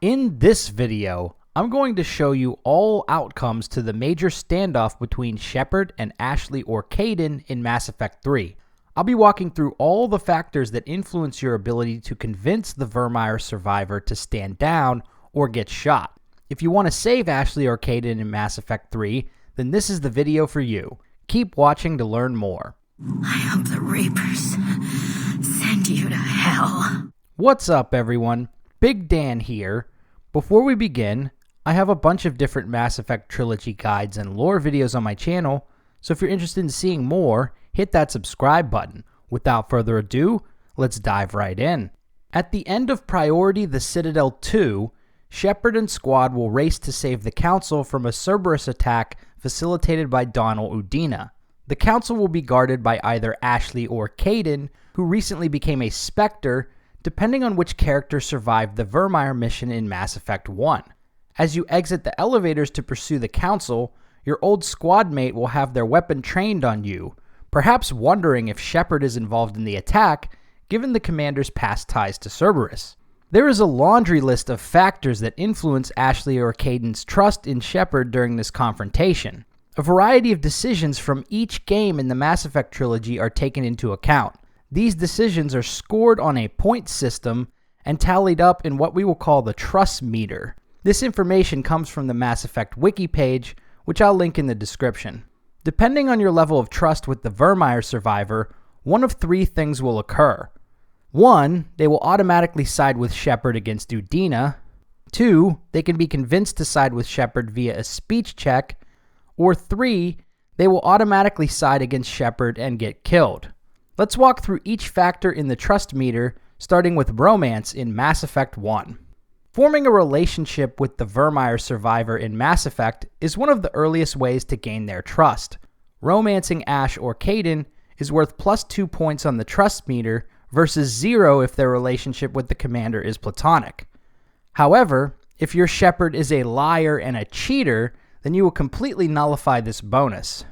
In this video, I'm going to show you all outcomes to the major standoff between Shepard and Ashley or Kaidan in Mass Effect 3. I'll be walking through all the factors that influence your ability to convince the Virmire survivor to stand down or get shot. If you want to save Ashley or Kaidan in Mass Effect 3, then this is the video for you. Keep watching to learn more. I hope the Reapers send you to hell. What's up, everyone? Big Dan here. Before we begin, I have a bunch of different Mass Effect Trilogy guides and lore videos on my channel, so if you're interested in seeing more, hit that subscribe button. Without further ado, let's dive right in. At the end of Priority the Citadel 2, Shepard and squad will race to save the Council from a Cerberus attack facilitated by Donal Udina. The Council will be guarded by either Ashley or Kaidan, who recently became a Spectre, depending on which character survived the Virmire mission in Mass Effect 1. As you exit the elevators to pursue the Council, your old squad mate will have their weapon trained on you, perhaps wondering if Shepard is involved in the attack, given the commander's past ties to Cerberus. There is a laundry list of factors that influence Ashley or Kaidan's trust in Shepard during this confrontation. A variety of decisions from each game in the Mass Effect trilogy are taken into account. These decisions are scored on a point system and tallied up in what we will call the trust meter. This information comes from the Mass Effect wiki page, which I'll link in the description. Depending on your level of trust with the Virmire survivor, one of three things will occur. 1, they will automatically side with Shepard against Udina. 2, they can be convinced to side with Shepard via a speech check. Or 3, they will automatically side against Shepard and get killed. Let's walk through each factor in the trust meter, starting with romance in Mass Effect 1. Forming a relationship with the Virmire survivor in Mass Effect is one of the earliest ways to gain their trust. Romancing Ash or Kaidan is worth +2 points on the trust meter versus 0 if their relationship with the commander is platonic. However, if your Shepard is a liar and a cheater, then you will completely nullify this bonus.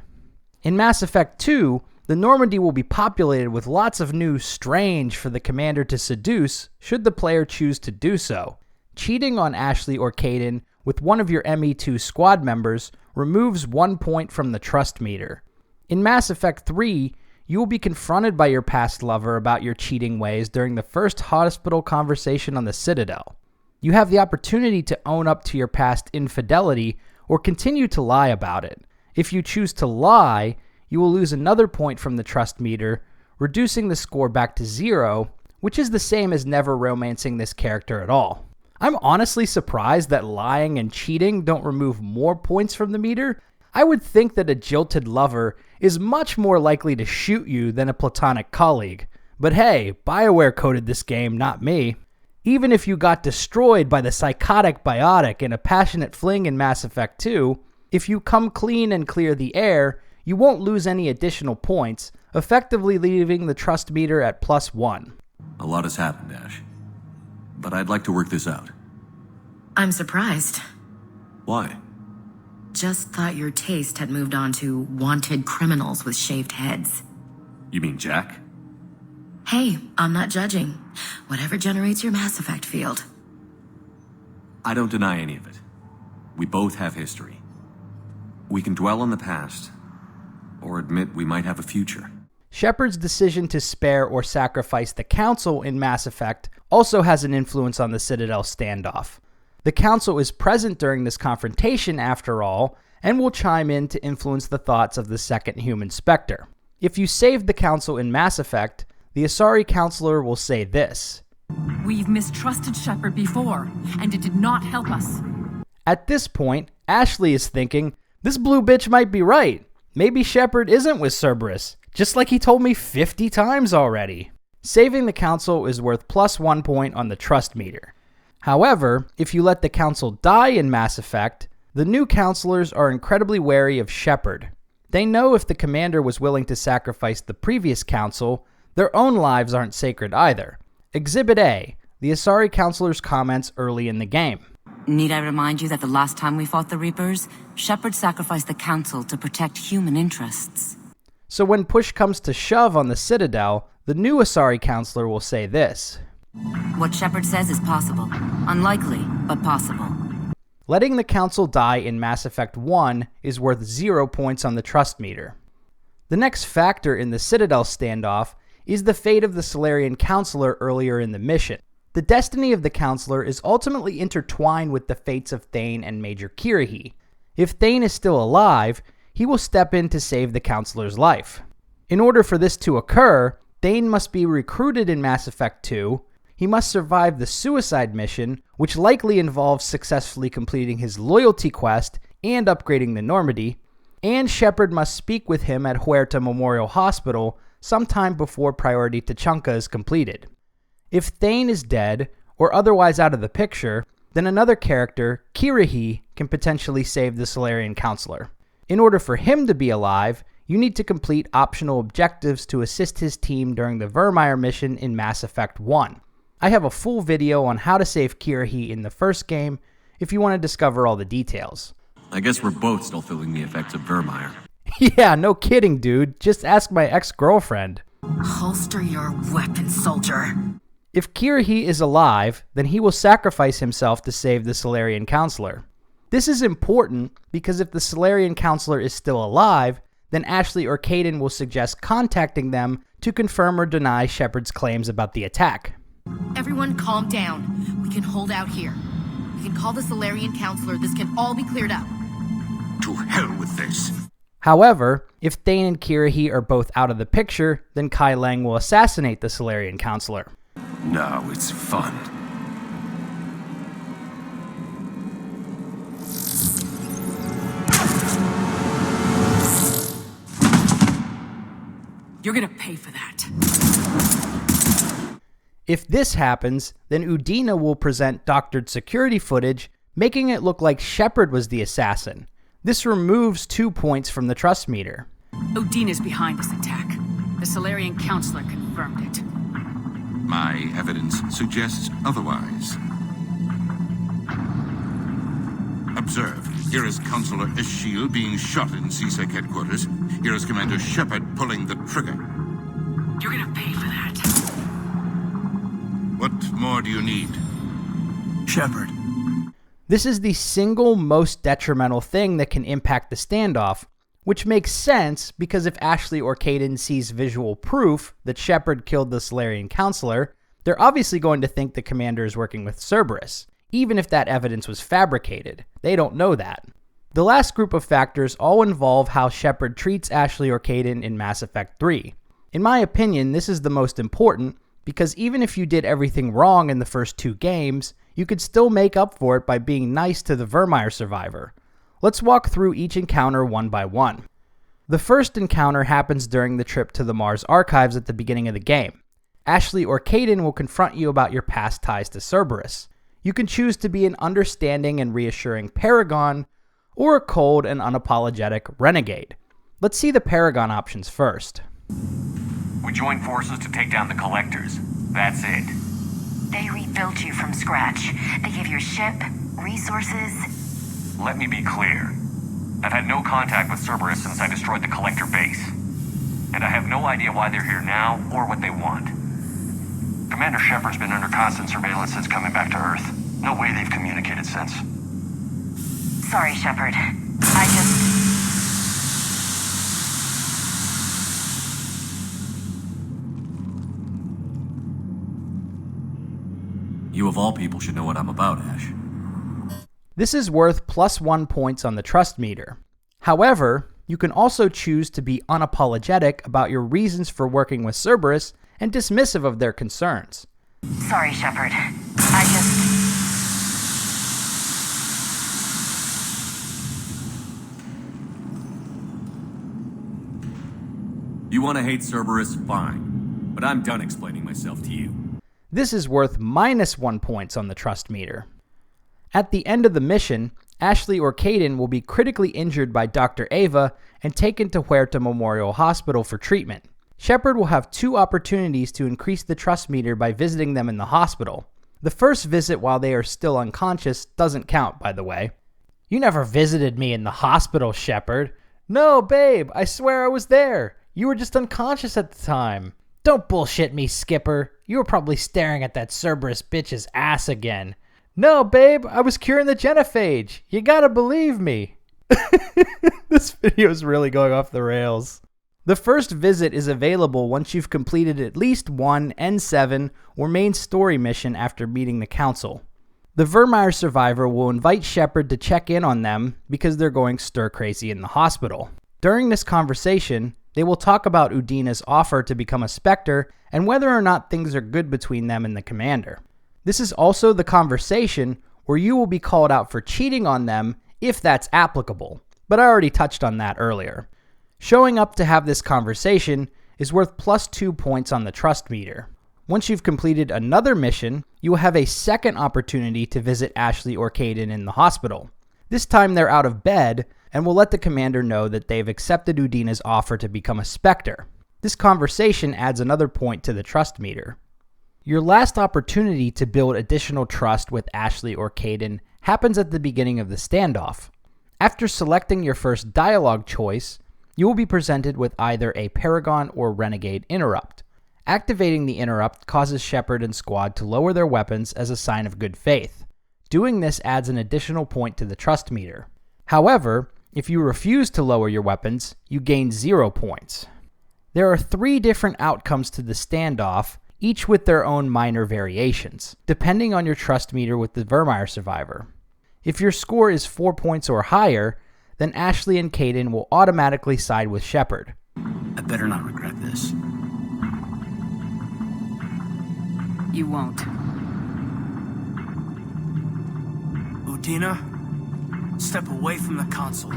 In Mass Effect 2, the Normandy will be populated with lots of new strange for the commander to seduce should the player choose to do so. Cheating on Ashley or Kaidan with one of your ME2 squad members removes 1 point from the trust meter. In Mass Effect 3, you will be confronted by your past lover about your cheating ways during the first hospital conversation on the Citadel. You have the opportunity to own up to your past infidelity or continue to lie about it. If you choose to lie, you will lose another point from the trust meter, reducing the score back to 0, which is the same as never romancing this character at all. I'm honestly surprised that lying and cheating don't remove more points from the meter. I would think that a jilted lover is much more likely to shoot you than a platonic colleague. But hey, BioWare coded this game, not me. Even if you got destroyed by the psychotic biotic in a passionate fling in Mass Effect 2, if you come clean and clear the air, you won't lose any additional points, effectively leaving the trust meter at +1. A lot has happened, Ash. But I'd like to work this out. I'm surprised. Why? Just thought your taste had moved on to wanted criminals with shaved heads. You mean Jack? Hey, I'm not judging. Whatever generates your Mass Effect field. I don't deny any of it. We both have history. We can dwell on the past, or admit we might have a future. Shepard's decision to spare or sacrifice the Council in Mass Effect also has an influence on the Citadel standoff. The Council is present during this confrontation, after all, and will chime in to influence the thoughts of the second human Spectre. If you save the Council in Mass Effect, the Asari Councilor will say this: "We've mistrusted Shepard before, and it did not help us." At this point, Ashley is thinking, this blue bitch might be right. Maybe Shepard isn't with Cerberus, just like he told me 50 times already. Saving the Council is worth +1 point on the trust meter. However, if you let the Council die in Mass Effect, the new Councilors are incredibly wary of Shepard. They know if the commander was willing to sacrifice the previous Council, their own lives aren't sacred either. Exhibit A, the Asari Councilor's comments early in the game. Need I remind you that the last time we fought the Reapers, Shepard sacrificed the Council to protect human interests? So when push comes to shove on the Citadel, the new Asari Councilor will say this: What Shepard says is possible. Unlikely, but possible. Letting the Council die in Mass Effect 1 is worth 0 points on the trust meter. The next factor in the Citadel standoff is the fate of the Salarian Councilor earlier in the mission. The destiny of the Councilor is ultimately intertwined with the fates of Thane and Major Kirrahe. If Thane is still alive, he will step in to save the Councilor's life. In order for this to occur, Thane must be recruited in Mass Effect 2, he must survive the suicide mission, which likely involves successfully completing his loyalty quest and upgrading the Normandy, and Shepard must speak with him at Huerta Memorial Hospital sometime before Priority Tuchanka is completed. If Thane is dead, or otherwise out of the picture, then another character, Kirrahe, can potentially save the Salarian Councilor. In order for him to be alive, you need to complete optional objectives to assist his team during the Virmire mission in Mass Effect 1. I have a full video on how to save Kirrahe in the first game if you want to discover all the details. I guess we're both still feeling the effects of Virmire. Yeah, no kidding, dude. Just ask my ex-girlfriend. Holster your weapon, soldier. If Kirrahe is alive, then he will sacrifice himself to save the Salarian Councilor. This is important because if the Salarian Councilor is still alive, then Ashley or Kaidan will suggest contacting them to confirm or deny Shepard's claims about the attack. Everyone calm down. We can hold out here. We can call the Salarian Councilor. This can all be cleared up. To hell with this. However, if Thane and Kirrahe are both out of the picture, then Kai Lang will assassinate the Salarian Councilor. Now it's fun. You're gonna pay for that. If this happens, then Udina will present doctored security footage, making it look like Shepard was the assassin. This removes 2 points from the trust meter. Odin is behind this attack. The Salarian Councilor confirmed it. My evidence suggests otherwise. Observe. Here is Councilor Eschil being shot in CSEC headquarters. Here is Commander Shepard pulling the trigger. You're gonna pay for that. What more do you need? Shepard. This is the single most detrimental thing that can impact the standoff, which makes sense because if Ashley or Kaidan sees visual proof that Shepard killed the Salarian Councilor, they're obviously going to think the commander is working with Cerberus, even if that evidence was fabricated. They don't know that. The last group of factors all involve how Shepard treats Ashley or Kaidan in Mass Effect 3. In my opinion, this is the most important, because even if you did everything wrong in the first 2 games, you could still make up for it by being nice to the Virmire survivor. Let's walk through each encounter one by one. The first encounter happens during the trip to the Mars archives at the beginning of the game. Ashley or Kaidan will confront you about your past ties to Cerberus. You can choose to be an understanding and reassuring Paragon, or a cold and unapologetic renegade. Let's see the Paragon options first. We joined forces to take down the Collectors. That's it. They rebuilt you from scratch. They gave you a ship, resources. Let me be clear. I've had no contact with Cerberus since I destroyed the Collector base. And I have no idea why they're here now or what they want. Commander Shepard's been under constant surveillance since coming back to Earth. No way they've communicated since. Sorry, Shepard. You of all people should know what I'm about, Ash. This is worth +1 points on the trust meter. However, you can also choose to be unapologetic about your reasons for working with Cerberus and dismissive of their concerns. Sorry, Shepard. You want to hate Cerberus? Fine. But I'm done explaining myself to you. This is worth -1 points on the trust meter. At the end of the mission, Ashley or Kaidan will be critically injured by Dr. Ava and taken to Huerta Memorial Hospital for treatment. Shepard will have 2 opportunities to increase the trust meter by visiting them in the hospital. The first visit while they are still unconscious doesn't count, by the way. You never visited me in the hospital, Shepard. No, babe, I swear I was there. You were just unconscious at the time. Don't bullshit me, Skipper. You were probably staring at that Cerberus bitch's ass again. No, babe, I was curing the genophage. You gotta believe me. This video is really going off the rails. The first visit is available once you've completed at least one N7 or main story mission after meeting the Council. The Virmire survivor will invite Shepard to check in on them because they're going stir-crazy in the hospital. During this conversation, they will talk about Udina's offer to become a Spectre and whether or not things are good between them and the Commander. This is also the conversation where you will be called out for cheating on them if that's applicable, but I already touched on that earlier. Showing up to have this conversation is worth +2 points on the trust meter. Once you've completed another mission, you will have a second opportunity to visit Ashley or Kaidan in the hospital. This time they're out of bed and will let the Commander know that they've accepted Udina's offer to become a Spectre. This conversation adds another point to the trust meter. Your last opportunity to build additional trust with Ashley or Kaidan happens at the beginning of the standoff. After selecting your first dialogue choice, you will be presented with either a Paragon or Renegade interrupt. Activating the interrupt causes Shepard and squad to lower their weapons as a sign of good faith. Doing this adds an additional point to the trust meter. However, if you refuse to lower your weapons, you gain 0 points. There are 3 different outcomes to the standoff, each with their own minor variations, depending on your trust meter with the Virmire survivor. If your score is 4 points or higher, then Ashley and Kaidan will automatically side with Shepard. I better not regret this. You won't. Udina, step away from the console.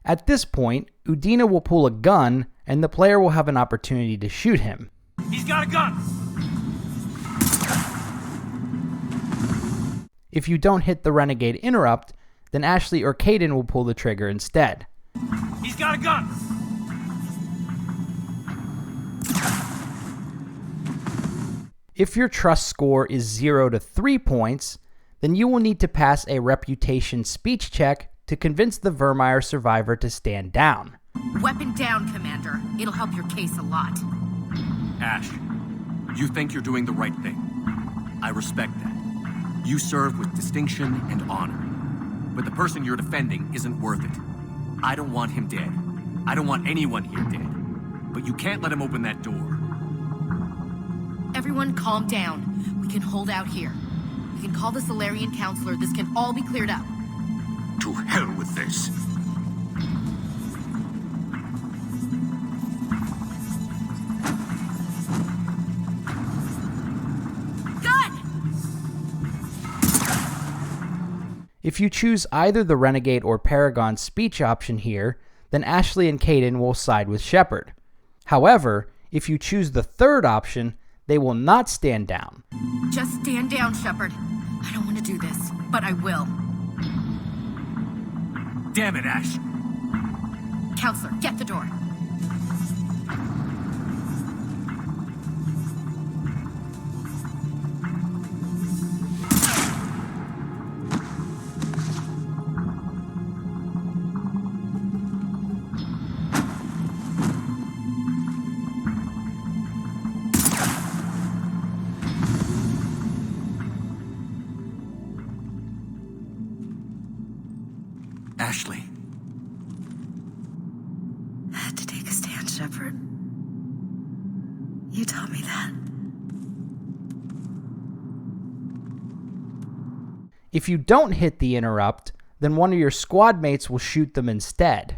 At this point, Udina will pull a gun, and the player will have an opportunity to shoot him. He's got a gun! If you don't hit the Renegade interrupt, then Ashley or Kaidan will pull the trigger instead. He's got a gun! If your trust score is 0 to 3 points, then you will need to pass a reputation speech check to convince the Virmire survivor to stand down. Weapon down, Commander. It'll help your case a lot. Ash, you think you're doing the right thing. I respect that. You serve with distinction and honor. But the person you're defending isn't worth it. I don't want him dead. I don't want anyone here dead. But you can't let him open that door. Everyone calm down. We can hold out here. We can call the Salarian Councilor. This can all be cleared up. To hell with this. If you choose either the Renegade or Paragon speech option here, then Ashley and Kaidan will side with Shepard. However, if you choose the third option, they will not stand down. Just stand down, Shepard. I don't want to do this, but I will. Damn it, Ash. Counselor, get the door. Ashley. I had to take a stand, Shepard. You taught me that. If you don't hit the interrupt, then one of your squad mates will shoot them instead.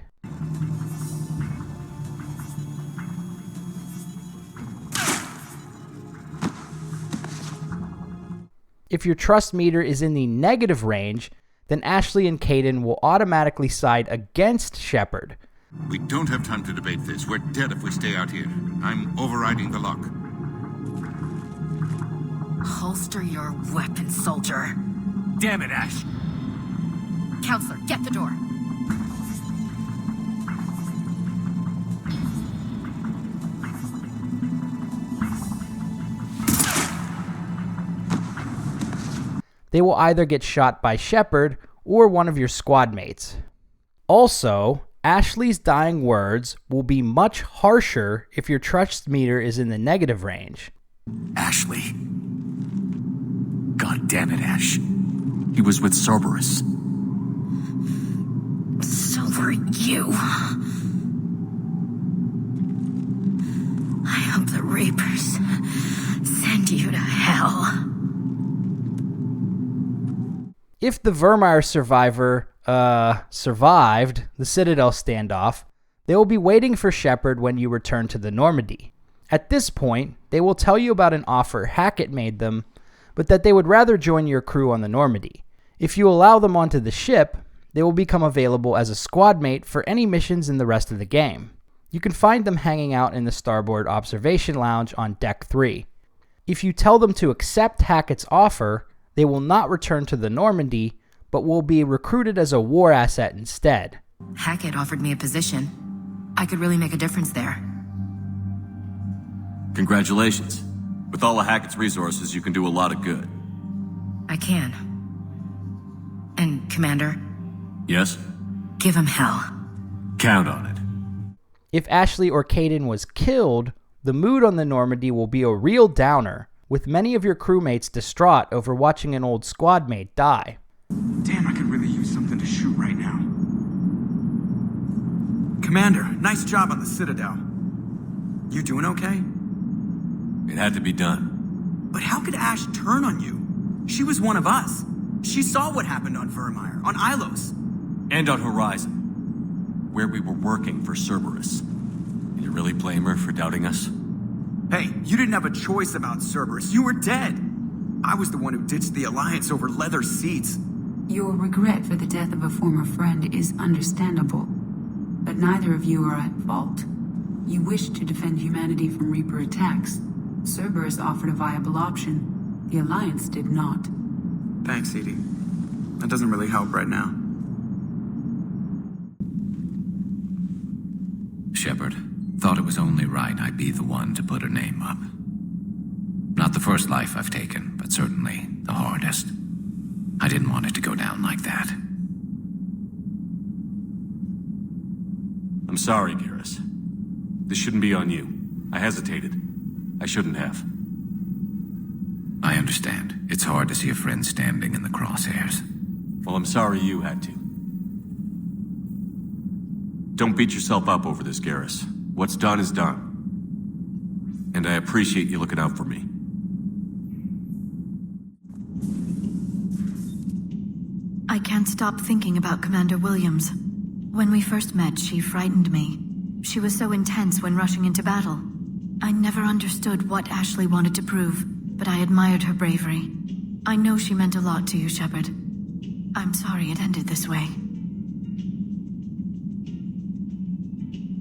If your trust meter is in the negative range, then Ashley and Kaidan will automatically side against Shepard. We don't have time to debate this. We're dead if we stay out here. I'm overriding the lock. Holster your weapon, soldier. Damn it, Ash. Counselor, get the door. They will either get shot by Shepard or one of your squad mates. Also, Ashley's dying words will be much harsher if your trust meter is in the negative range. Ashley. God damn it, Ash. He was with Cerberus. So were you. I hope the Reapers send you to hell. If the Virmire survivor survived the Citadel standoff, they will be waiting for Shepard when you return to the Normandy. At this point, they will tell you about an offer Hackett made them, but that they would rather join your crew on the Normandy. If you allow them onto the ship, they will become available as a squad mate for any missions in the rest of the game. You can find them hanging out in the Starboard Observation Lounge on Deck 3. If you tell them to accept Hackett's offer, they will not return to the Normandy, but will be recruited as a war asset instead. Hackett offered me a position. I could really make a difference there. Congratulations. With all of Hackett's resources, you can do a lot of good. I can. And, Commander, Yes? give him hell. Count on it. If Ashley or Kaidan was killed, the mood on the Normandy will be a real downer, with many of your crewmates distraught over watching an old squad mate die. Damn, I could really use something to shoot right now. Commander, nice job on the Citadel. You doing okay? It had to be done. But how could Ash turn on you? She was one of us. She saw what happened on Virmire, on Ilos. And on Horizon, where we were working for Cerberus. Can you really blame her for doubting us? Hey, you didn't have a choice about Cerberus. You were dead. I was the one who ditched the Alliance over leather seats. Your regret for the death of a former friend is understandable, but neither of you are at fault. You wished to defend humanity from Reaper attacks. Cerberus offered a viable option. The Alliance did not. Thanks, Edie. That doesn't really help right now. Shepard, thought it was only right I be the one to put her name up. Not the first life I've taken, but certainly the hardest. I didn't want it to go down like that. I'm sorry, Garrus. This shouldn't be on you. I hesitated. I shouldn't have. I understand. It's hard to see a friend standing in the crosshairs. Well, I'm sorry you had to. Don't beat yourself up over this, Garrus. What's done is done. And I appreciate you looking out for me. I can't stop thinking about Commander Williams. When we first met, she frightened me. She was so intense when rushing into battle. I never understood what Ashley wanted to prove, but I admired her bravery. I know she meant a lot to you, Shepard. I'm sorry it ended this way.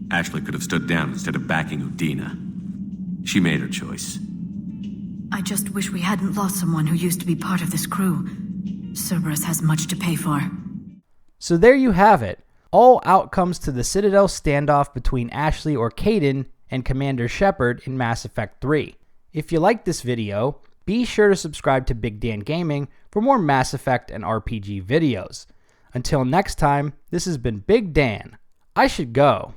Ashley could have stood down instead of backing Udina. She made her choice. I just wish we hadn't lost someone who used to be part of this crew. Cerberus has much to pay for. So there you have it. All outcomes to the Citadel standoff between Ashley or Kaidan and Commander Shepard in Mass Effect 3. If you liked this video, be sure to subscribe to Big Dan Gaming for more Mass Effect and RPG videos. Until next time, this has been Big Dan. I should go.